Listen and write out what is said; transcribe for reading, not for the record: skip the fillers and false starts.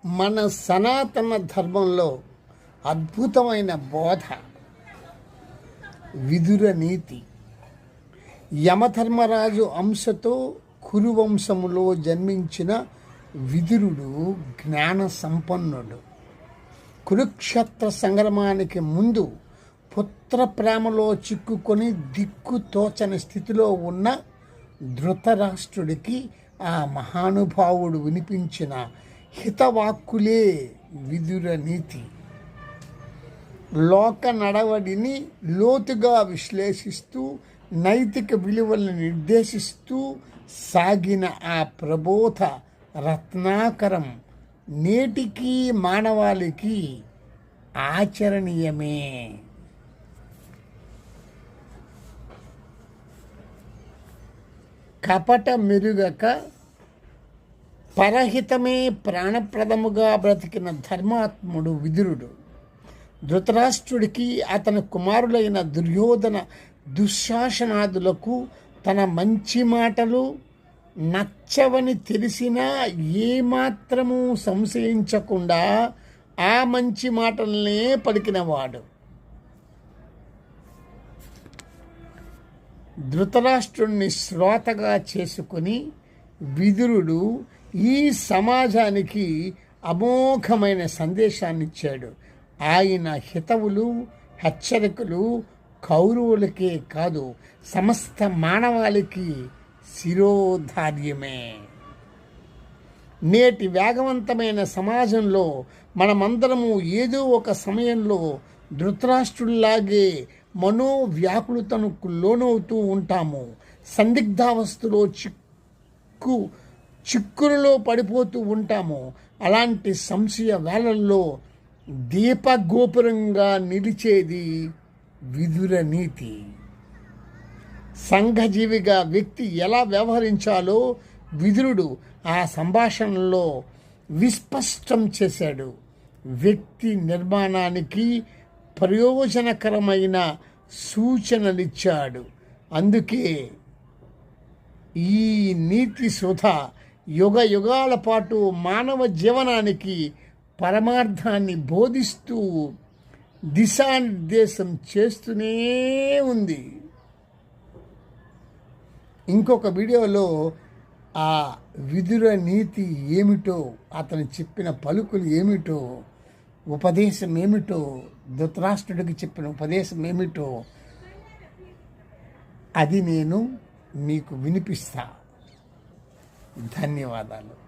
మన సనాతన ధర్మంలో అద్భుతమైన బోధ విదుర నీతి. యమధర్మరాజు అంశతో కురువంశములో జన్మించిన విదురుడు జ్ఞాన సంపన్నుడు. కురుక్షేత్ర సంగ్రామానికి ముందు పుత్ర ప్రేమలో చిక్కుకొని దిక్కు తోచని స్థితిలో ఉన్న ధృతరాష్ట్రుడికి ఆ మహానుభావుడు వినిపించిన హితవాక్కులే విదుర నీతి. లోక నడవడిని లోతుగా విశ్లేషిస్తూ నైతిక విలువలను నిర్దేశిస్తూ సాగిన ఆ ప్రబోధ రత్నాకరం నేటికీ మానవాళికి ఆచరణీయమే. కపట మెరుగక పరహితమే ప్రాణప్రదముగా బ్రతికిన ధర్మాత్ముడు విదురుడు. ధృతరాష్ట్రుడికి అతని కుమారులైన దుర్యోధన దుశ్శాసనాదులకు తన మంచి మాటలు నచ్చవని తెలిసినా ఏమాత్రము సంశయించకుండా ఆ మంచి మాటలనే పలికినవాడు. ధృతరాష్ట్రుణ్ణి శ్రోతగా చేసుకుని విదురుడు ఈ సమాజానికి అమోఘమైన సందేశాన్నిచ్చాడు. ఆయన హితవులు హెచ్చరికలు కౌరవులకే కాదు సమస్త మానవాళికి శిరోధార్యమే. నేటి వేగవంతమైన సమాజంలో మనమందరము ఏదో ఒక సమయంలో ధృతరాష్ట్రుల్లాగే మనోవ్యాకులతకు లోనవుతూ ఉంటాము. సందిగ్ధావస్థలో చిక్కులలో పడిపోతూ ఉంటాము. అలాంటి సంశయ వేళల్లో దీపగోపురంగా నిలిచేది విదుర నీతి. సంఘజీవిగా వ్యక్తి ఎలా వ్యవహరించాలో విదురుడు ఆ సంభాషణలో విస్పష్టం చేశాడు. వ్యక్తి నిర్మాణానికి ప్రయోజనకరమైన సూచనలిచ్చాడు. అందుకే ఈ నీతి సుధ యుగ యుగాల పాటు మానవ జీవనానికి పరమార్థాన్ని బోధిస్తూ దిశానిర్దేశం చేస్తూనే ఉంది. ఇంకొక వీడియోలో ఆ విదుర నీతి ఏమిటో, అతను చెప్పిన పలుకులు ఏమిటో, ఉపదేశం ఏమిటో, ధృతరాష్ట్రుడికి చెప్పిన ఉపదేశం ఏమిటో అది నేను మీకు వినిపిస్తా. ధన్యవాదాలు.